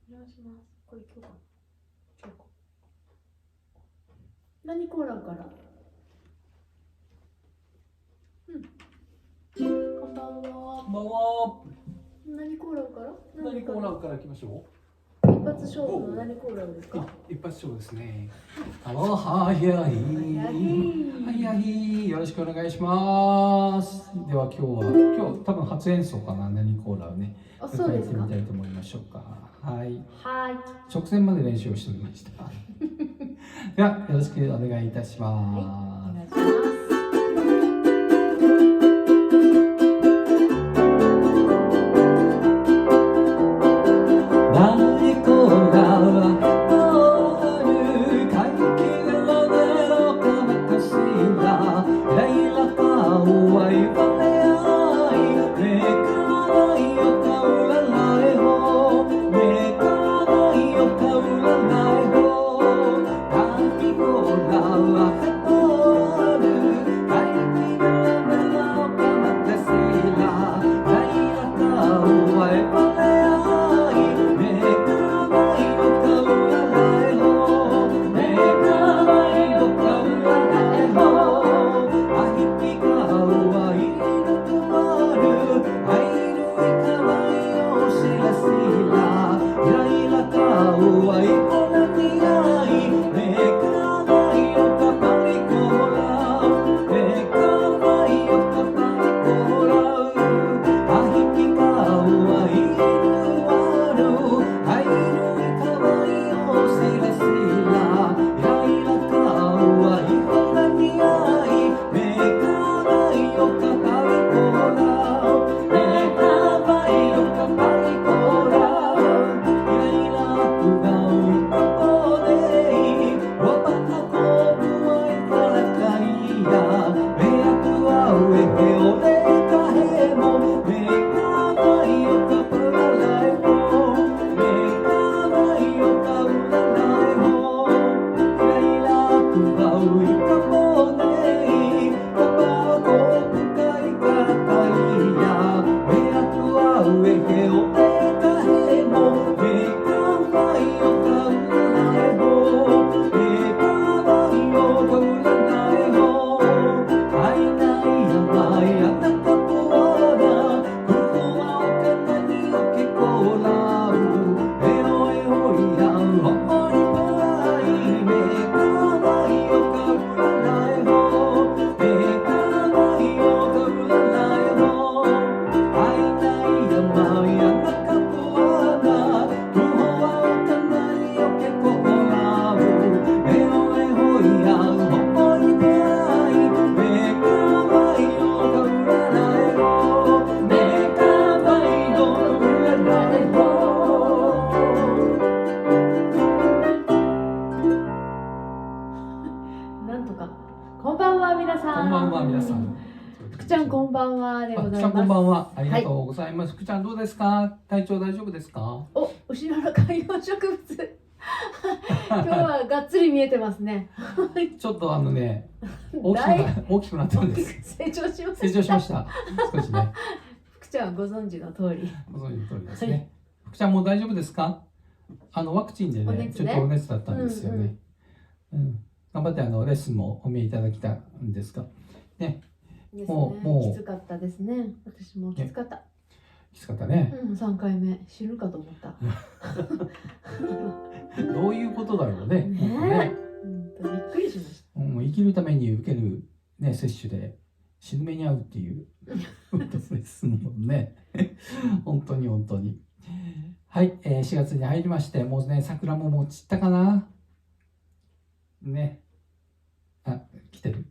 お願いします。これ今日かな。今日か。何コーラから。こんばんは。こんばんは。何コーラから。何コーラから行きましょ一発勝負の何コーラですか。う。一発勝負ですね。はやい。よろしくお願いします。では今日多分初演奏かな、何コーラをね。あ、そうですか。歌ってみたいと思いましょうか。はい。はい。直線まで練習をしてみました。ではよろしくお願いいたします。お願いします。なんとか。こんばんは皆さん。こんばんは皆さん。福ちゃんこんばんはでございます。福ちゃんこんばんは。ありがとうございます。福ちゃんどうですか？体調大丈夫ですか？お、後ろの観葉植物。今日はがっつり見えてますね。ちょっと大きくなったんです。成長しました。成長しました。少しね。福ちゃんはご存知の通り。ご存知の通りですね。福ちゃんもう大丈夫ですか？ワクチンでね、ちょっとお熱だったんですよね。頑張ってレッスンもお見えいただきたんですが、ね。もうきつかったですね。私もきつかった。きつかったね。3回目死ぬかと思った。どういうことだろうね。ね。びっくりしました。生きるために受けるね接種で死ぬ目に遭うっていうことですもんね。本当に。はい、4月に入りまして、もうね桜ももう散ったかな。ね。あ、来てる。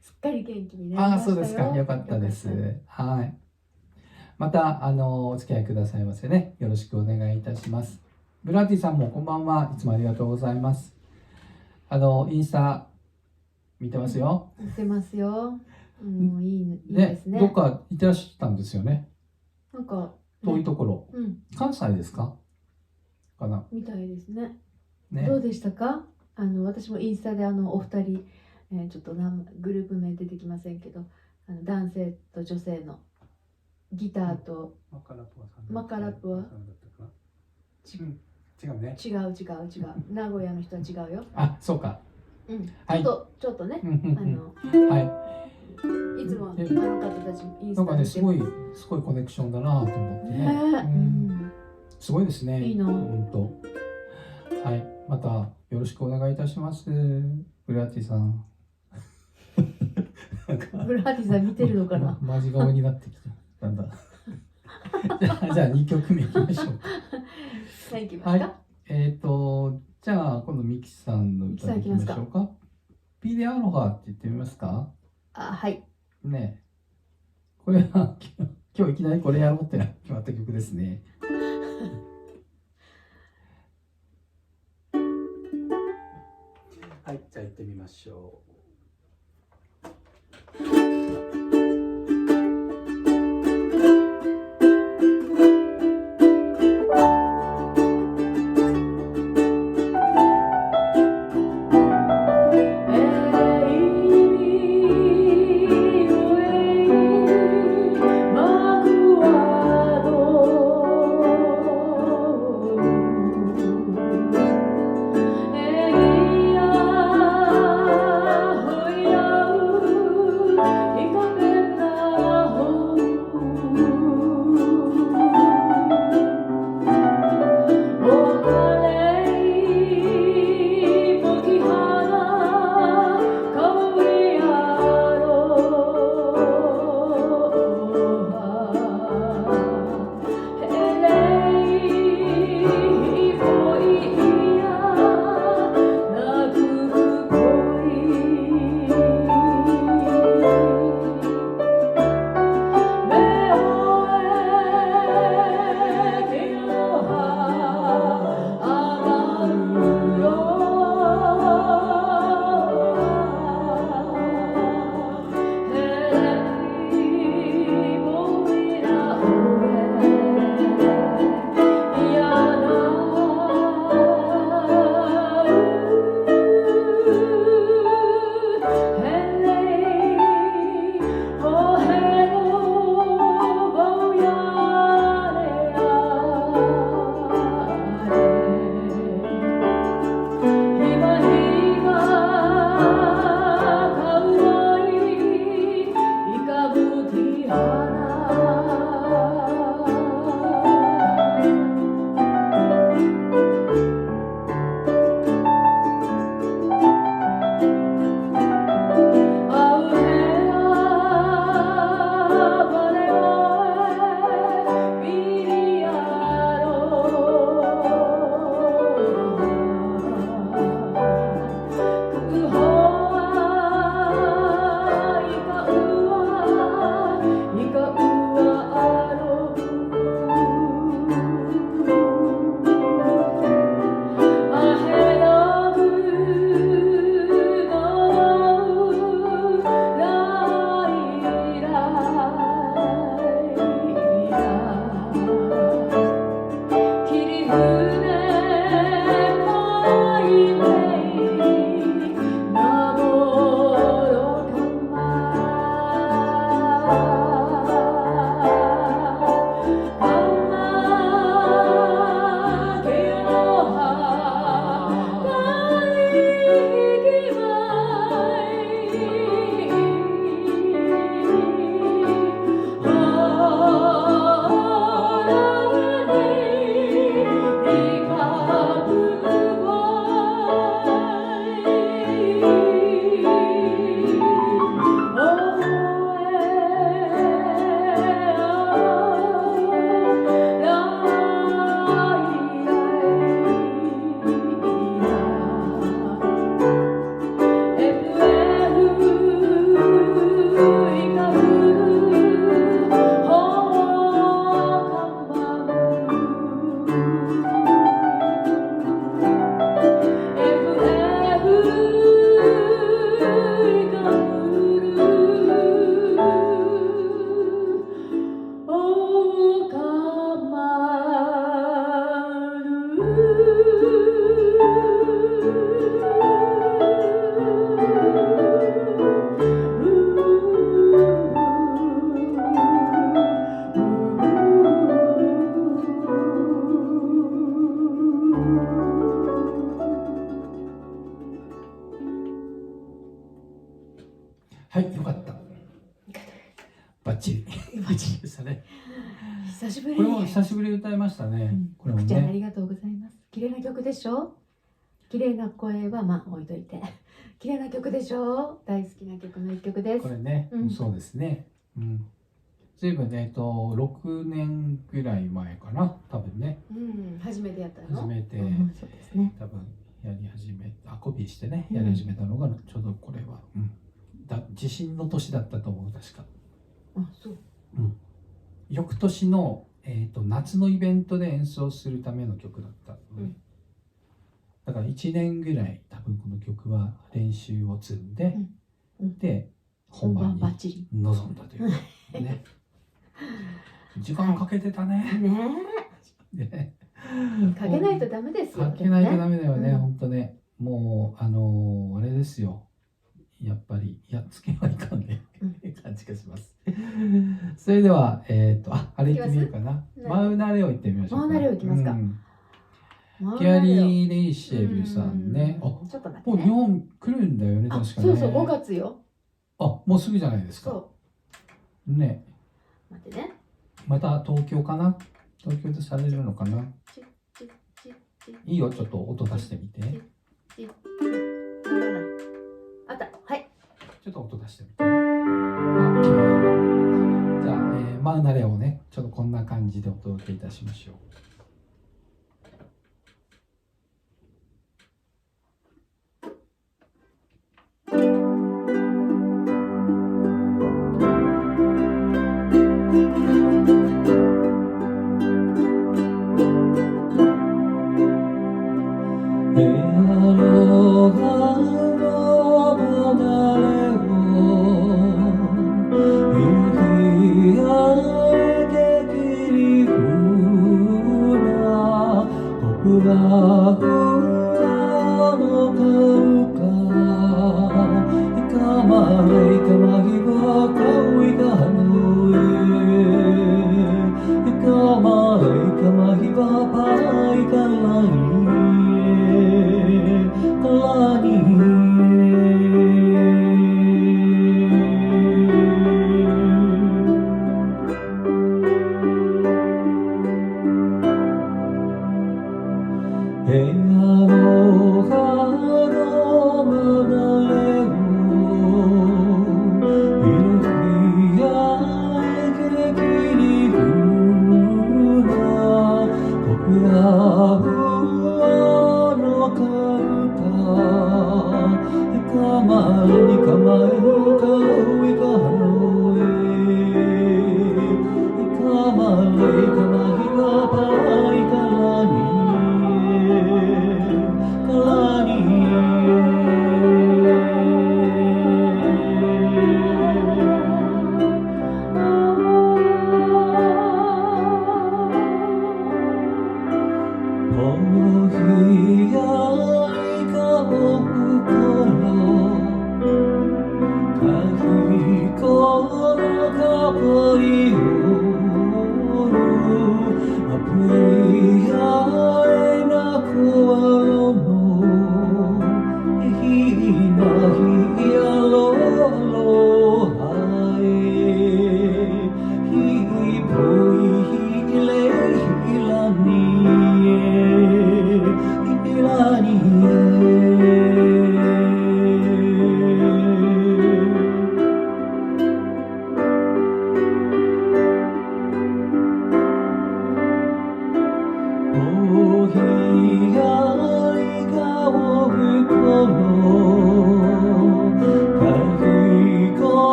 すっかり元気になりましたよ。そうですか。よかったです。はい。またお付き合いくださいませね。よろしくお願いいたします。ブラーティさんもこんばんは。いつもありがとうございます。インスタ見てますよ。見てますよ。いいですね。どっか行ってらっしゃったんですよね。なんか遠いところ。関西ですか？かな。みたいですね。どうでしたか？私もインスタでお二人、ちょっとグループ名出てきませんけど、男性と女性のギターとマカラップは違うね。違う。名古屋の人は違うよ。あ、そうか。ちょっとね、はい。いつもあの方たちインスタなんかね、すごいコネクションだなと思ってね。すごいですね。いいな。本当。はい、またよろしくお願いいたします。ブラティさん。ブラティさん見てるのかな。マジ顔になってきた。なんだ。じゃあ2曲目いきましょうか。何いきますか。じゃあ今度ミキさんの歌いきましょうか。ピーデアロハって言ってみますか。はい。ね。これは今日いきなりこれやろうって決まった曲ですね。はい、じゃあ行ってみましょう。久しぶり。これも久しぶりに歌いましたね。これもじゃああね。りがとうございます。綺麗な曲でしょ。綺麗な声はまあ置いといて。綺麗な曲でしょ。大好きな曲の一曲です。これね、そうですね。ずいぶんね、6年ぐらい前かな、多分ね。初めてやったの。初めて、そうですね。多分やり始め、コピーしてね、やり始めたのが、ちょうどこれは、地震の年だったと思う、確か。そう。翌年の、夏のイベントで演奏するための曲だったのね。だから1年ぐらい多分この曲は練習を積んで、で本番に臨んだというね。時間かけてたね。ね。かけないとダメですよ。かけないとダメだよね、本当ね。もうあれですよ。やっぱりやっつけはいかんねって感じがします。それではあれ行ってみようかな。マウナレオ行ってみましょうか。マウナレオ行きますか。ギャリー・レイシェルさんね。ちょっと待って。もう日本来るんだよね、確かに。そうそう、5月よ。もうすぐじゃないですか。ね。待ってね。また東京かな。東京でされるのかな。いいよ、ちょっと音出してみて。あった、はい。ちょっと音出してみて。じゃあ、マウナレオをね、ちょっとこんな感じでお届けいたしましょう。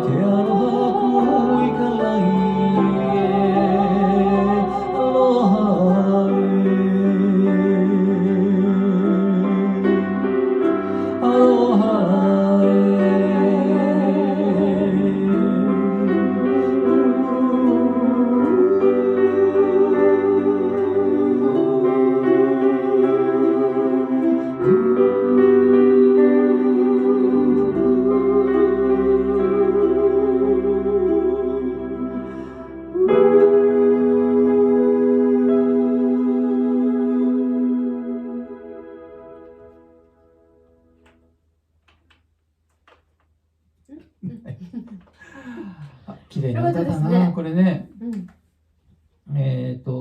che aloha kui kalai綺麗な歌だな、これね。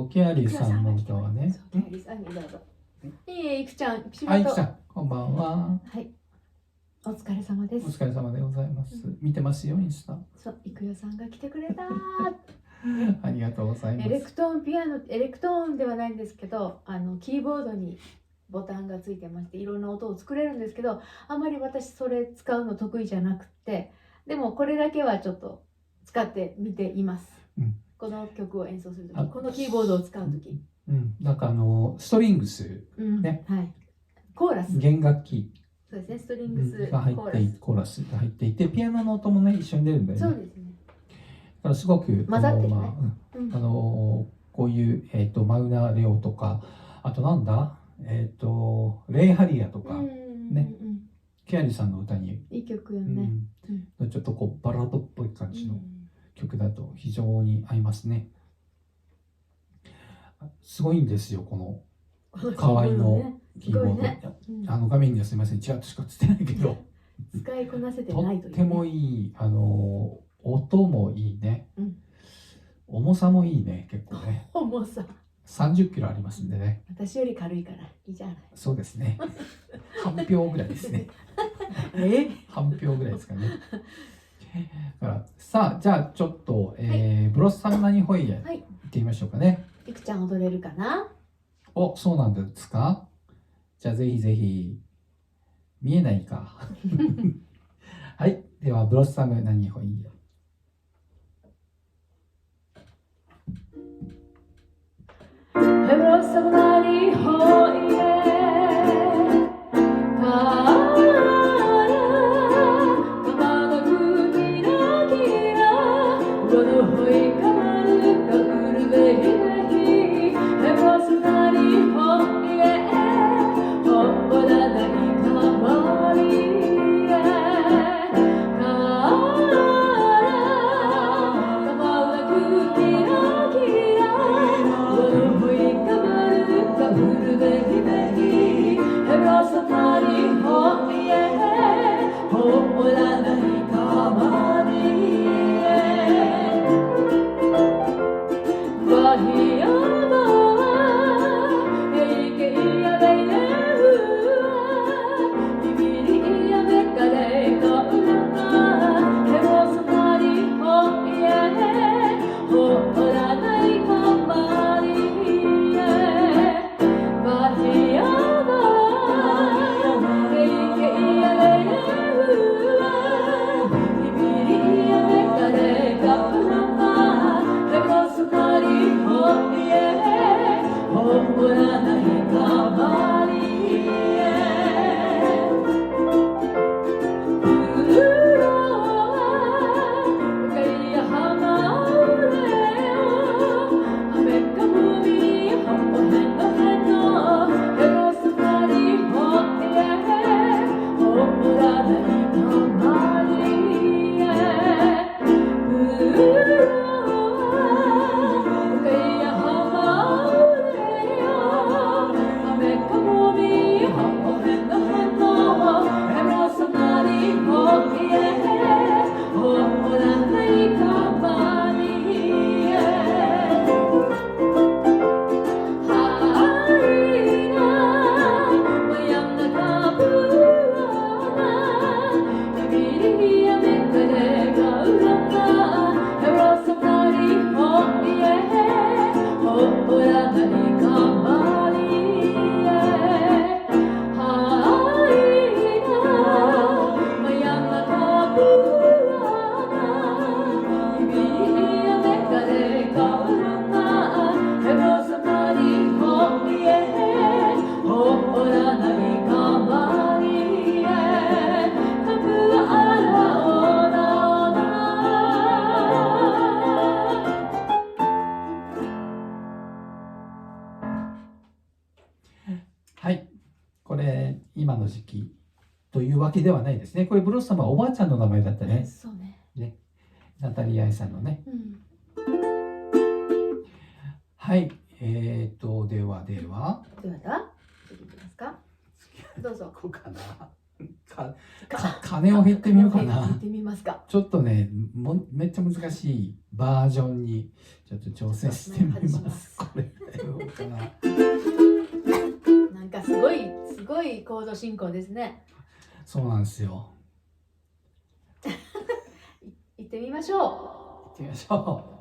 ケアリーさんの歌はね。ケアリーさんにどうぞ。いくちゃん、あ、いくちゃん、こんばんは。はい。お疲れ様です。お疲れ様でございます。見てますよ、インスタ。そう、いくよさんが来てくれた。ありがとうございます。エレクトーンではないんですけど、キーボードにボタンがついてまして、いろんな音を作れるんですけど、あまり私それ使うの得意じゃなくて、でもこれだけはちょっと使ってみています。この曲を演奏するとき、このキーボードを使うとき。なんかストリングス、ね、はい。コーラス。弦楽器。そうですね、ストリングスが入っていて、コーラスが入っていて、ピアノの音もね、一緒に出るんだよね。そうですね。だからすごく混ざってるね。こういう、マウナ・レオとか、あとなんだ、レイ・ハリアとか、ね、ケアリーさんの歌に、いい曲よね。ちょっとこうバラードっぽい感じの曲だと非常に合いますね。すごいんですよ、この河合のキーボード。画面にはすみません、ちらっとしか映ってないけど、使いこなせてないという。とってもいい、音もいいね。重さもいいね、結構ね。重さ。30キロありますんでね。私より軽いからいいじゃない。そうですね。半票ぐらいですね。半票ぐらいですかね。さあ、じゃあちょっと、ブロッサムナニホイエ行ってみましょうかね。いくちゃん踊れるかな？お、そうなんですか？じゃあぜひぜひ。見えないか。はい、ではブロッサムナニホイエ。ブロッサムナニホイエ。わけではないですね。これブロッサムはおばあちゃんの名前だったね。そうね。ナタリー・アイさんのね。うん。はい。ではでは。どうやった次いきますか。どうぞ。こうかな。鐘を減ってみようかな。行ってみますか。ちょっとね、めっちゃ難しいバージョンにちょっと挑戦してみます。これどうかな。なんかすごいコード進行ですね。そうなんですよ。行ってみましょう。行ってみましょう。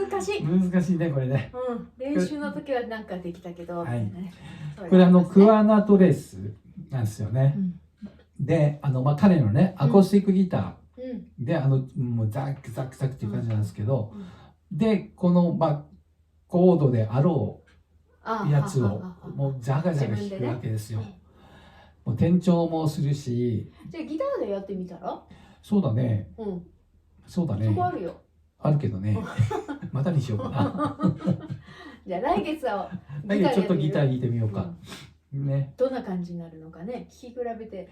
難しい。難しいねこれね。うん、練習の時はなんかできたけど、はいね、これクワナトレスなんですよね。うん、で彼のねアコースティックギタうん、ーでもうザックザックザックっていう感じなんですけど、うん、でこのコードであろうやつをもうジャガジャガ弾くわけですよ。もう転調もするし。じゃあギターでやってみたら？そうだね。うん。そうだね。そこあるよ。あるけどね。またにしようかな。じゃあ来月はちょっとギター弾いてみようか。ね。どんな感じになるのかね。聴き比べて。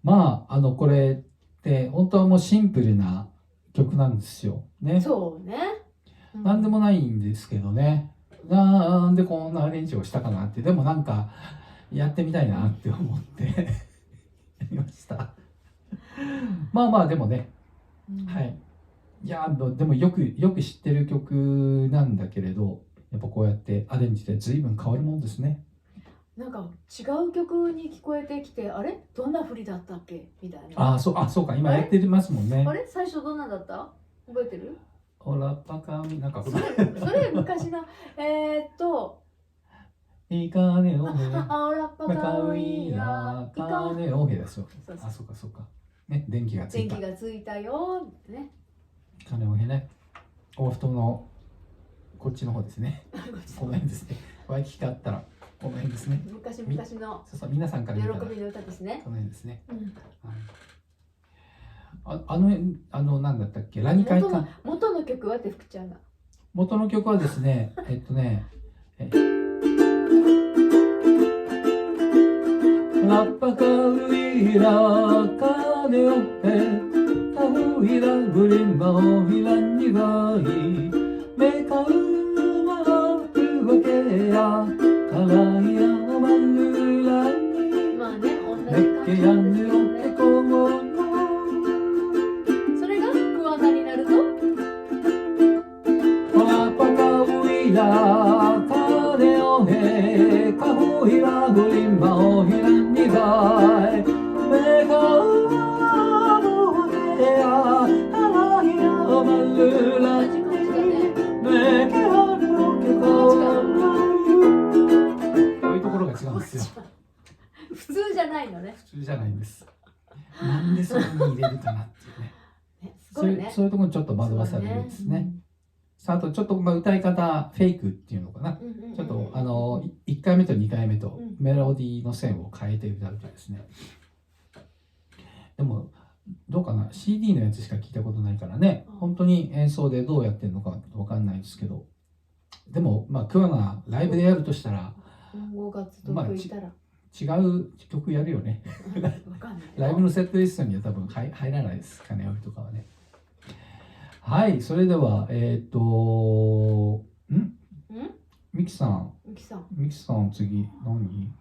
これって本当はもうシンプルな曲なんですよ。ね。そうね。なんでもないんですけどね。なんでこんなアレンジをしたかなって、でもなんかやってみたいなって思ってやりました。でもね、はい。いやでもよく知ってる曲なんだけれど、やっぱこうやってアレンジで随分変わるもんですね。なんか違う曲に聞こえてきて、あれどんな振りだったっけみたいな。そうか、今やってますもんね。あれ最初どんなだった？覚えてる？オラパカミなんかそれ昔のいかねおへあおらっぱかかういいららかねおへですよ。そうそうあ、そうかそうか。ね、電気がついた電気。がついたよね。かねおへね。お布団のこっちの方ですね。この辺ですね。ワイキキがあったらこの辺ですね。昔々のそうそう、皆さんから喜見たらこびの歌ですね。の辺ですね。うん、はいあの辺、なんだったっけ、ラニ会か。元の曲はって福ちゃんが。元の曲はですね、ラッパカウイラカネオヘタウイラブリンバオイラニガイメカウマルワケヤカライヤマルラニまあね、同じメ感じッケヤンなんですけどヨヘね。コモノそれがクワナになると、ラッパカウイラカネオヘカウイラブリンバオイラニガイメカウマルワケヤカライヤマルラニ同じ感じだね。そういうところが違うんですよ。普通じゃないのね。普通じゃないんです。なんでそこに入れるかなっていうね。ね、すそういうごいね。そういうところにちょっと惑わされるんですね。さあ、あとちょっと歌い方フェイクっていうのかな。ちょっと1回目と2回目とメロディーの線を変えて歌うとですね。でもどうかな、 CD のやつしか聞いたことないからね、本当に演奏でどうやってるのかわかんないですけど、でもまあクワナライブでやるとしたら5月どこ行ったら、違う曲やるよね。わかんない。ライブのセットリストには多分入らないです、金尾とかはね。はい、それではミキさん、次何？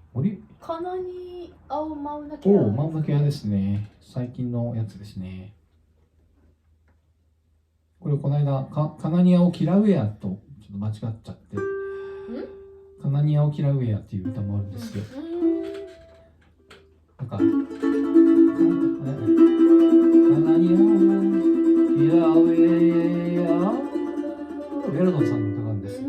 かなに青マウナケア。おお、マウナケアですね。最近のやつですね。これこの間カナニアをキラウェアとちょっと間違っちゃって、カナニアをキラウェアっていう歌もあるんですよ。なんかカナニアをキラウェア、ウェルドンさんの歌なんです。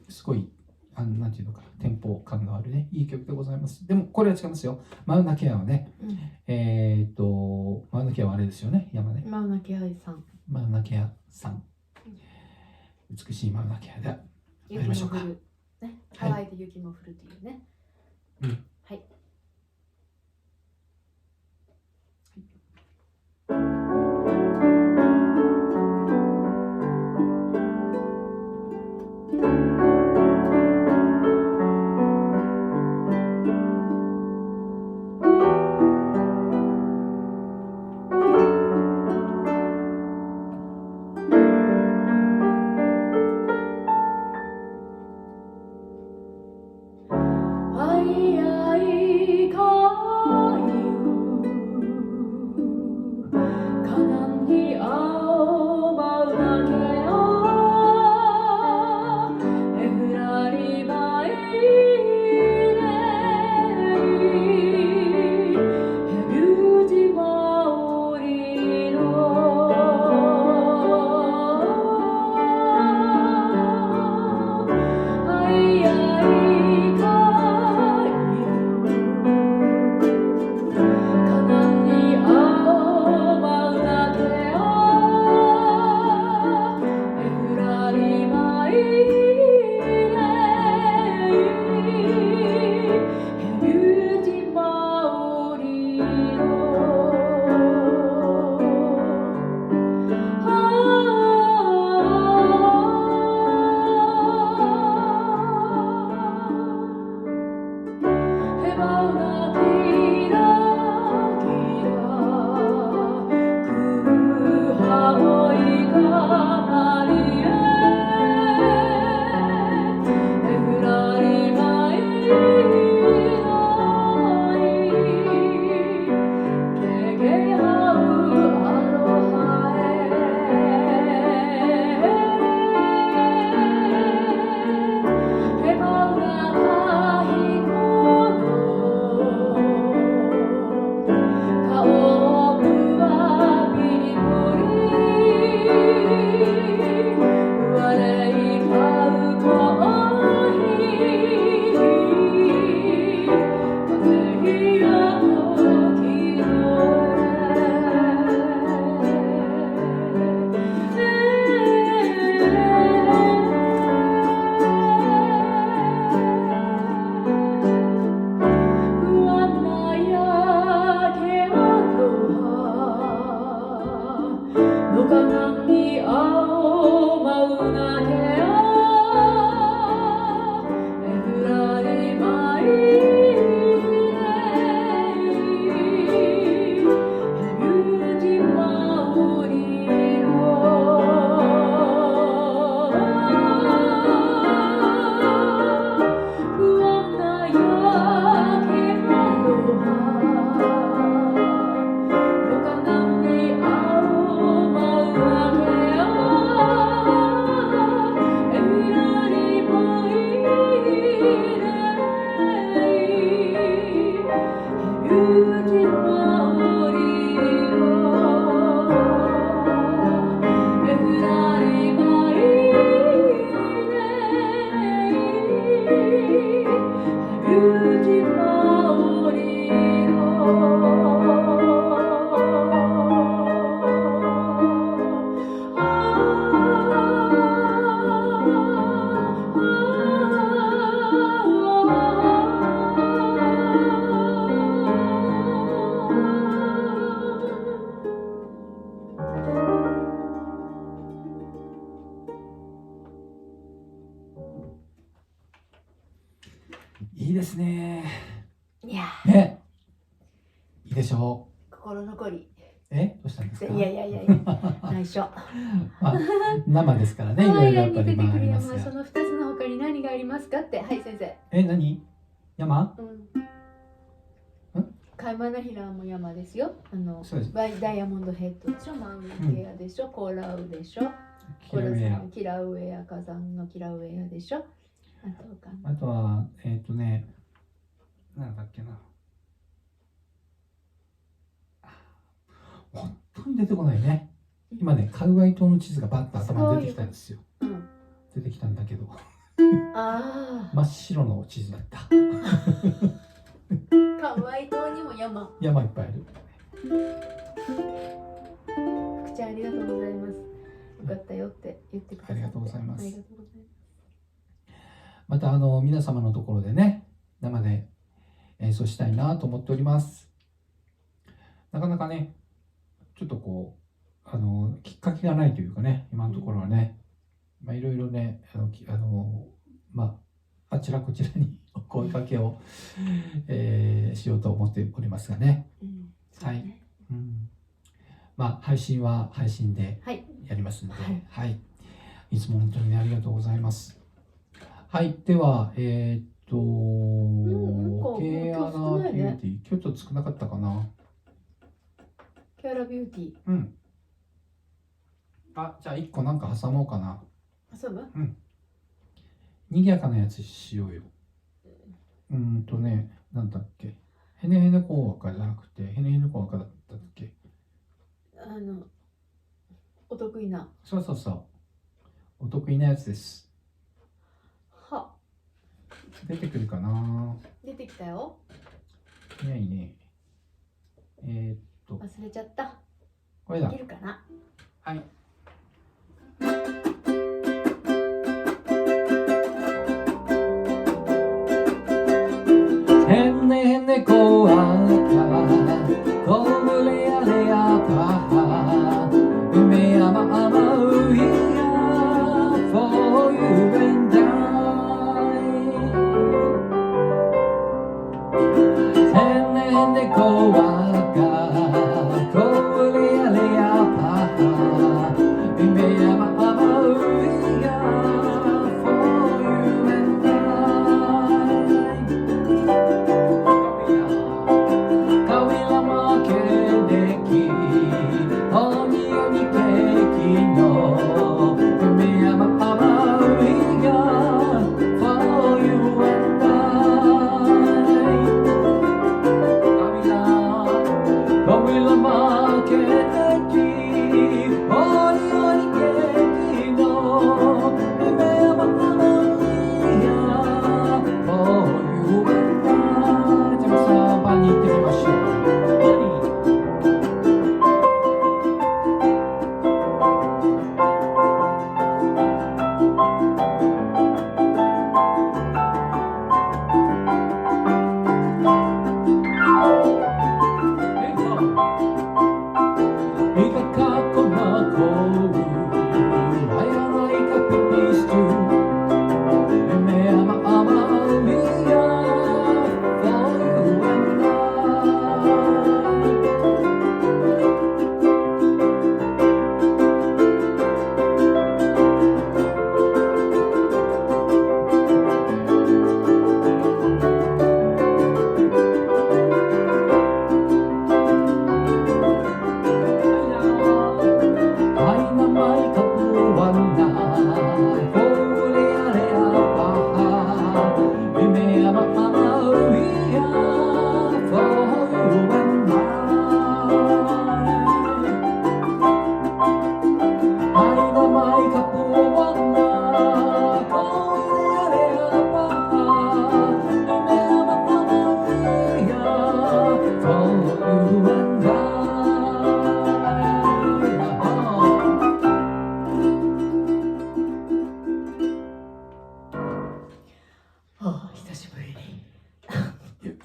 すごいなんていうのかな、テンポ感があるね、いい曲でございます。でもこれは違いますよ。マウナケアはね、マウナケアはあれですよね、山ね。マウナケアさん。マウナケアさん。美しいマウナケアでやりましょうか。ね、ハワイで雪も降るというね。はい。愛いいですね。いやね。いいでしょ心残り。う。どうしたんですか。いや内緒。まあ、生ですからね。いハワイアろいろやっぱりンに出てくるあります山、そが。の2つの他に何がありますかって。はい先生。何？山？カイマナヒラも山ですよ。そうです。ダイヤモンドヘッドでしょ、マウンケアでしょ、コーラウでしょ、キラウェア。キラウェア、火山のキラウェアでしょ。あとは、なんだっけな。本当に出てこないね。今ね、カウアイ島の地図がバッと頭に出てきたんですよ。出てきたんだけど。真っ白の地図だった。カウアイ島にも山いっぱいある。福ちゃんありがとうございます。よかったよって言ってくださって。ありがとうございます。ありがとうございます。また皆様のところでね、生で演奏したいなと思っております。なかなかね、ちょっとこうきっかけがないというかね、今のところはね、いろいろね、あちらこちらにお声かけを、しようと思っておりますがね。はい。配信は配信でやりますので、はい。いつも本当にありがとうございます。はい。では、ケアラビューティー、今日ちょっと少なかったかな。ケアラビューティー。じゃあ1個なんか挟もうかな。挟む？賑やかなやつしようよ。なんだっけ。ヘネヘネコウアカじゃなくて、ヘネヘネコウアカだったっけ。お得意な。そう。お得意なやつです。出てくるかな。出てきたよ。いないね。忘れちゃった。これだ。できるかな。はい。ヘネヘネコウアカ、コブレアレアパ、梅山甘ういや、for you and I。ヘネヘネコウアカ、コブレアレアパ、peace too. May I'm for you and ay na may kapuwan na huli area pa may amamawia for you and ay na may kapuwan na huli area pa may amamawia for you and久しぶりに。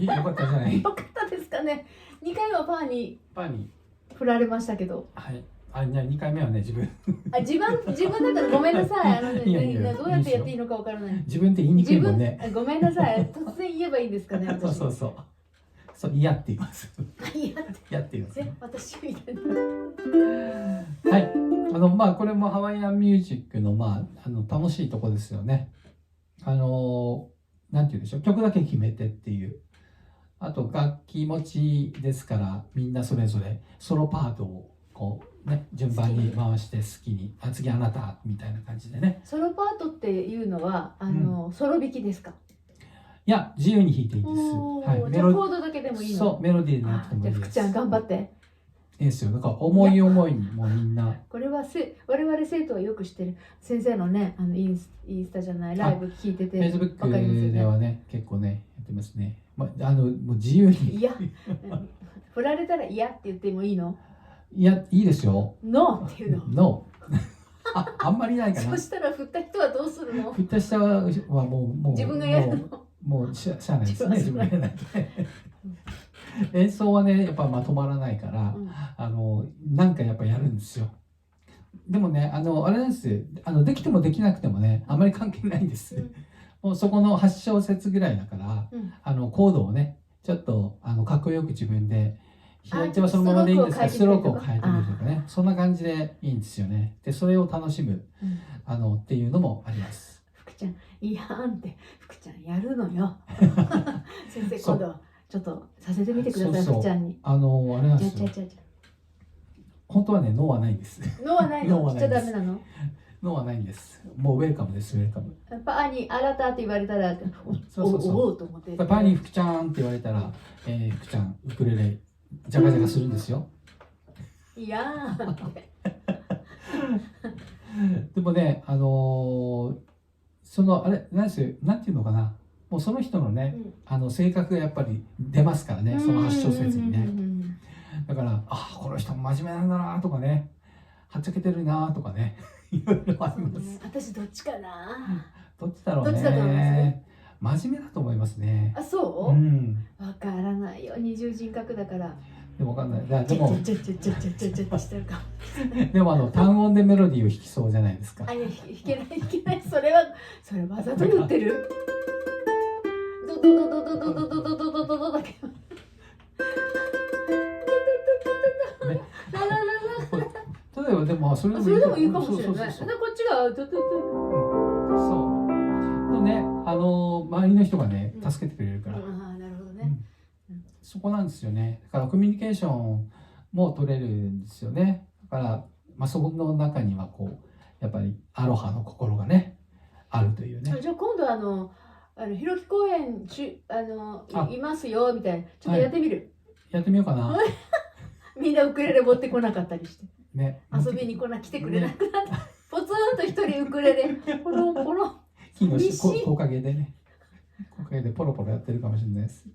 よかったじゃない。よかったですかね。2回はパーにパーに、振られましたけど。はい。あ、じゃあ2回目はね、自分。自分だからごめんなさい。いやいやどうやってやっていいのかわからない。自分って言いにくいもんね。ごめんなさい。突然言えばいいんですかね。そう私。そうそう。そう、嫌って言います。いや、嫌って言います。私みたいな。はい。まあ、これもハワイアンミュージックの、まあ、楽しいとこですよね。なんて言うんでしょう。曲だけ決めてっていう。あと、楽器持ちですから、みんなそれぞれソロパートを、こう、ね、順番に回して好きに、あ、次あなた、みたいな感じでね。ソロパートっていうのは、ソロ弾きですか？いや、自由に弾いていいです。はい。じゃあコードだけでもいいの？そう、メロディーでなくてもじゃあいいです。福ちゃん頑張って。いいですよ。だから思い思いにもうみんな。これは我々生徒はよく知ってる先生のね、インスタじゃないライブ聞いてて、Facebook ではね、結構ね、やってますね。まあ、もう自由に。いや、振られたら嫌って言ってもいいの？いや、いいですよ。ノーっていうの。ノー。あんまりないかな。そしたら振った人はどうするの？振った人はもう自分がやるの？もうしゃあないですね。自分がやらないとね。演奏はね、やっぱまとまらないから、なんかやっぱやるんですよ。でもね、あれなんです。できてもできなくてもね、あまり関係ないんです。もうそこの8小節ぐらいだから、コードをね、ちょっとかっこよく自分で弾いてはそのままでいいんですが、ストロークを変えてみるとかね、そんな感じでいいんですよね。で、それを楽しむ、っていうのもあります。福ちゃん、いやんって、福ちゃんやるのよ。先生、今度ちょっとさせてみてください、福ちゃんに。あれなんですよ。本当はね、ノーはないんです。ノーはないの？しちゃダメなの？ノーはないんです。もうウェルカムです、ウェルカム。パーにあらたって言われたら、おおと思って。パーに福ちゃんって言われたら、福ちゃん、ウクレレ、ジャカジャカするんですよ。いやーって。でもね、あれ、なんていうのかな。もうその人のね、性格がやっぱり出ますからね、その8小節にね。だから、この人も真面目なんだなとかね、はっちゃけてるなとかね、いろいろあります。私どっちかな？どっちだろうね。どっちだと思います？真面目だと思いますね。あ、そう？わからないよ、二重人格だから。でもわかんない。でも、でも単音でメロディーを弾きそうじゃないですか。あ、いや、弾けない。それわざと言ってる。ドドドドドドドドドドドドだけど。例えばでもそれでもいいかもしれない。こっちがそうとね、周りの人がね助けてくれるから。なるほどね。そこなんですよね。だからコミュニケーションも取れるんですよね。だからそこの中にはこうやっぱりアロハの心がねあるというね。じゃあ今度ひろき公園いますよみたいな、ちょっとやってみる。やってみようかな。みんなウクレレ持ってこなかったりして。ね、遊びに来てくれなくなった。ポツンと一人ウクレレポロンポロン。木の木陰でね、木陰でポロポロやってるかもしれないです。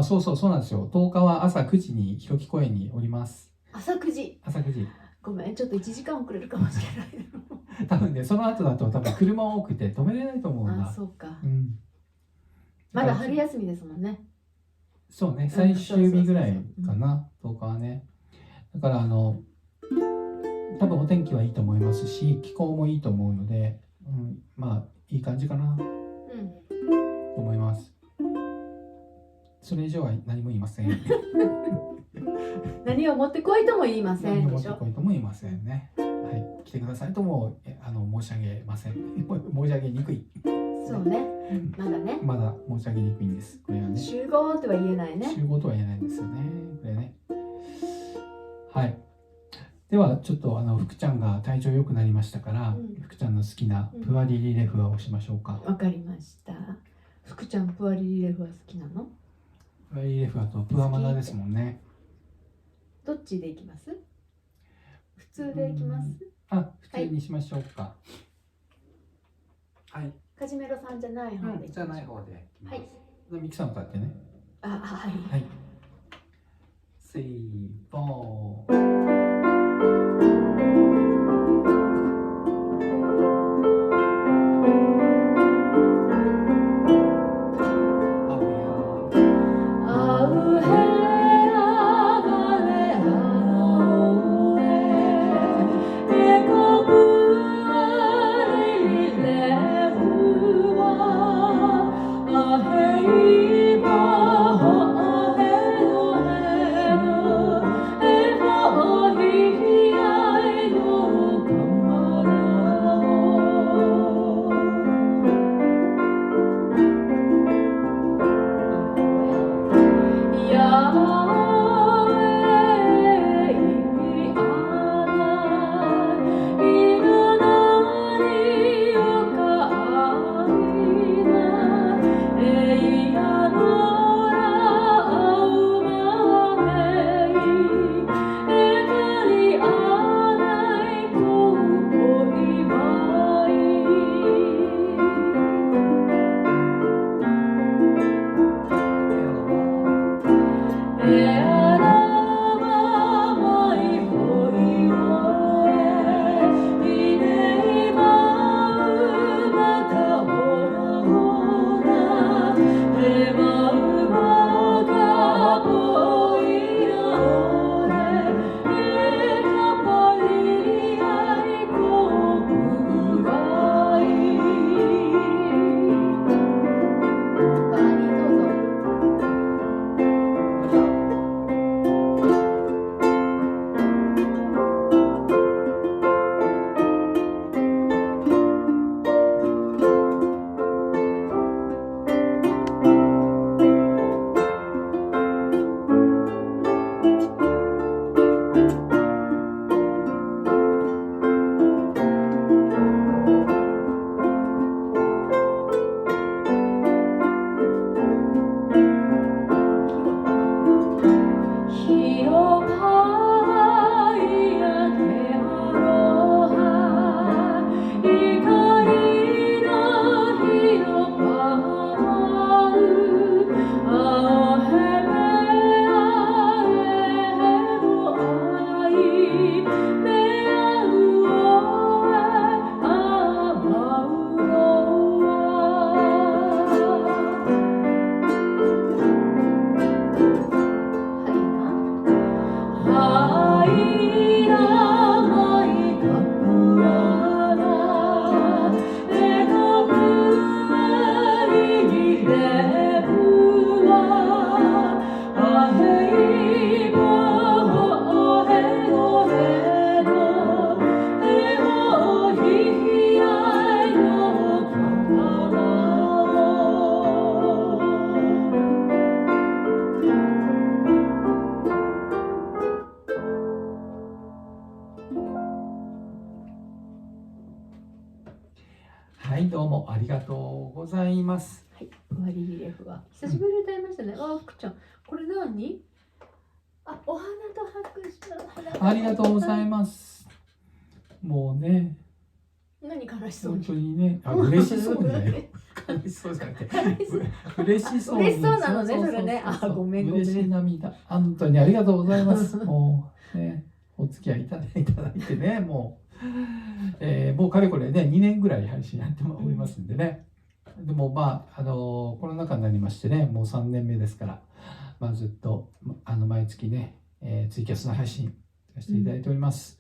そうなんですよ。10日は朝9時にひろき公園におります。朝9時。朝9時。ごめん、ちょっと1時間遅れるかもしれない。多分ね、その後だと多分車多くて止めれないと思うんだ。そうか。まだ春休みですもんね。そうね、最終日ぐらいかな、10日はね。だから多分お天気はいいと思いますし、気候もいいと思うので、まあいい感じかなと思います。それ以上は何も言いません。何を持ってこいとも言いませんでしょ。何を持ってこいとも言いませんね。はい、来てくださいとも申し上げません。申し上げにくい。そうね、まだね。まだ申し上げにくいんです。これはね。集合とは言えないね。集合とは言えないんですよね。これね。はい。ではちょっと福ちゃんが体調良くなりましたから、福ちゃんの好きなプアリリレフアをしましょうか。わかりました。福ちゃんプアリリレフア好きなの？プアリリレフアとプアマダですもんね。どっちでいきます？普通でいきます？普通にしましょうか。はい。カジメロさんじゃない方で。じゃない方で。はい。ミキさん歌ってね。はい。はい。3、4。はい、どうもありがとうございます。はい、プアリリレフは久しぶりに歌いましたね。福ちゃん、これ何？お花と拍手。ありがとうございます。もうね。何悲しそうに。本当にね、嬉しそうにだよ。悲しそうじゃなくて、嬉しそうに。嬉しそうなのね、それね。ごめん。嬉しい涙。本当にありがとうございます。もうね、お付き合いいただいてね、もうかれこれね、2年ぐらい配信やっておりますんでね。でもコロナ禍になりましてね、もう3年目ですから、ずっと毎月ね、ツイキャスの配信させていただいております。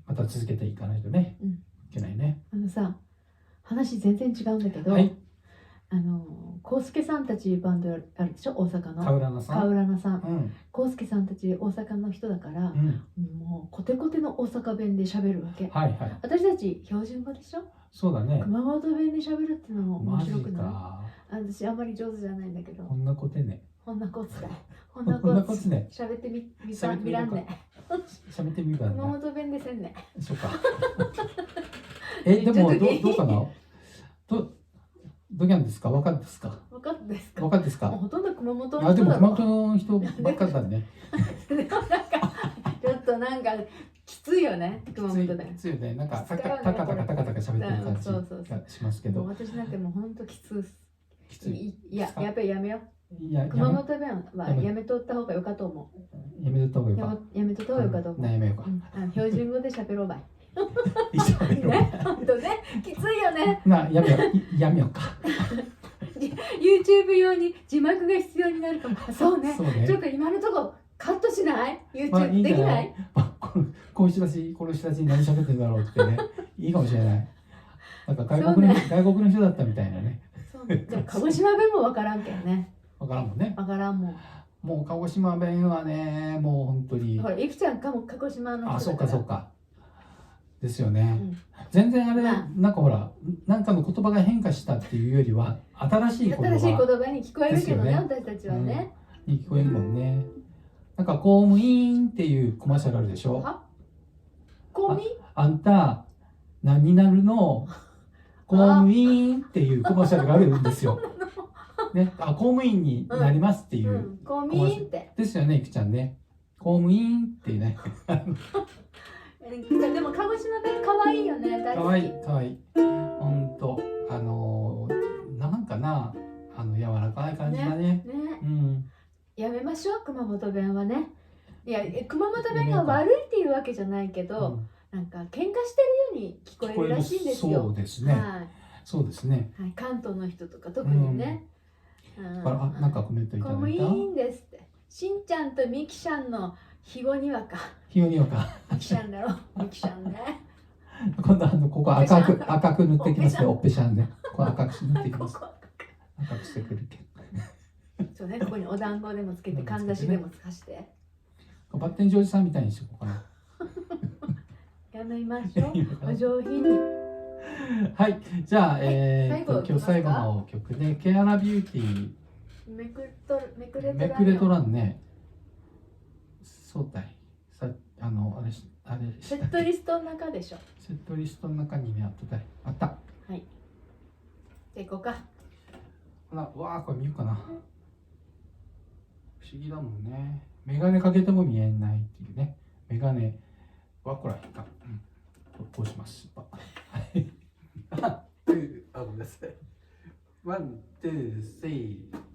また続けていかないとね、うんいけないね。さ、話全然違うんだけど、はい、コウスケさんたちバンドあるでしょ、大阪の。カウラナさん。カウラナさん。うん、コウスケさんたち大阪の人だから、うん、もうコテコテの大阪弁で喋るわけ。はいはい。私たち標準語でしょ。そうだね。熊本弁で喋るっていうのも面マジ白くない？か。私あんまり上手じゃないんだけど。こんなことね。ほんなこつだ。ほんこなんこつ。なことね。喋ってみ喋ってみらんね。喋ってみるからね。熊本弁でせんね。そうか。でもどうかな。どぎゃんですか。わかるですか。わかったですか。わかるですか。もうほとんど熊本のあ、でも熊人だろ。本の人ばっかりだね。でもなんかちょっとなんかきついよね、熊本弁。きついよね。なんかタカきついよねタカタカタカタカ喋ってる感じそうそうそうがしますけもうど。私なんてもうほんときつきつい。いやっぱりやめよう。いや、熊本弁はやめとった方がよかと思う。やめとった方がよか。やめとった方がよかと思う。やめようか。標準語で喋ろうばい。やめようね、ほんとね、きついよね。やめようか。YouTube 用に字幕が必要になるかも。そうね。そうねちょっと今のとこカットしない ?YouTube、まあいいんじできなゃないい？この人たち何喋ってんだろうってね、いいかもしれない。なんか外国の人だったみたいなね。そうね。でも鹿児島弁もわからんけんね。わからんもんね。わからんもん。もう鹿児島弁はね、もう本当に。ほら、いくちゃんかも鹿児島の人だから。あ、そうかそうか。ですよね。うん全然あれ、まあなんかほら、なんかの言葉が変化したっていうよりは、新しい言葉新しい言葉に聞こえるけどね、ですよね私たちはね。に聞こえるもんね。なんか公務員っていうコマーシャルあるでしょ。はコミあんた何になるの公務員っていうコマーシャルがあるんですよ。ね、公務員になりますっていうう。ん、コミって。ですよね、いくちゃんね。公務員っていうね。でも鹿児島弁可愛いよね、大かわいい好き。かわいい。ほんと、なんかな、柔らかい感じだね。ね、うん。やめましょう、熊本弁はね。いや、熊本弁が悪いっていうわけじゃないけど、なんか喧嘩してるように聞こえるらしいんですよ。そうですね。はい、そうですね。はい、関東の人とか特にね。なんかコメントいた公務だいた。員ですって。しんちゃんとみきちゃんの肥後にわか。ひよにわか。みきちゃんだろ、みきちゃんね。今度ここ赤く塗ってきますよ、おっぺしゃんね。ここ赤く塗ってきます。ここ赤くしてくるけそうね、ここにお団子でもつけて、かんざしでもつかして。ど。バッテンジョージさんみたいにしようかな。やめましょう。お上品に。はい、じゃあ、今今日最後の曲で、ケアラビューティめくれー、めくれとらんね。そうだい。あれセットリストの中でしょ。セットリストの中にね、あった。はい。じゃあ行こうか。うわー、これ見ようかな。不思議だもんね。メガネかけても見えないっていうね。メガネはこれ、こうします。はい。ごめんなさい。ワン、ツー、スリー。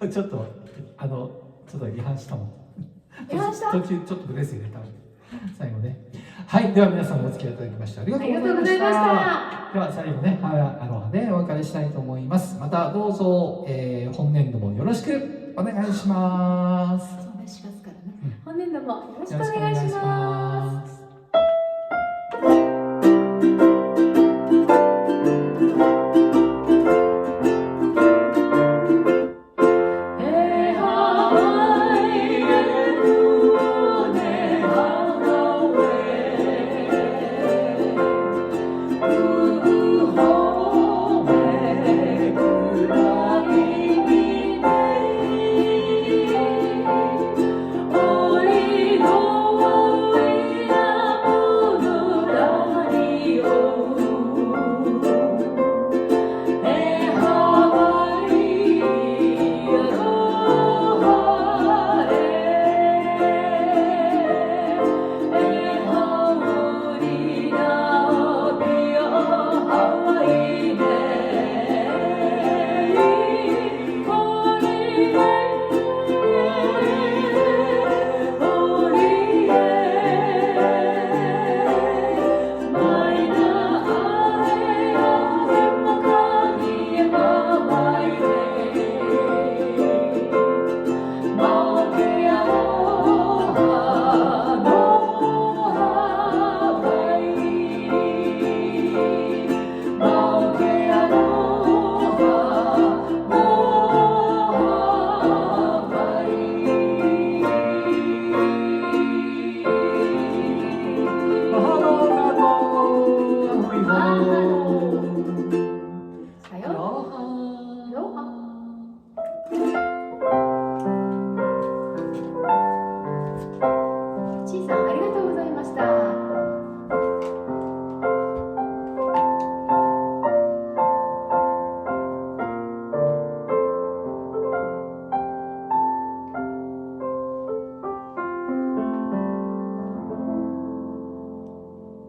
ちょっとちょっと違反したもん。違反した途中ちょっとブレス入れた最後ね。はい、では皆さんお付き合いいただきましてありがとうございました。ありがとうございました。では最後ね、アロハでお別れしたいと思います。またどうぞ、本年度もよろしくお願いします。そうね、4月からね、うん本年度もよろしくおよろしくお願いし願いしま。ますす。Bye.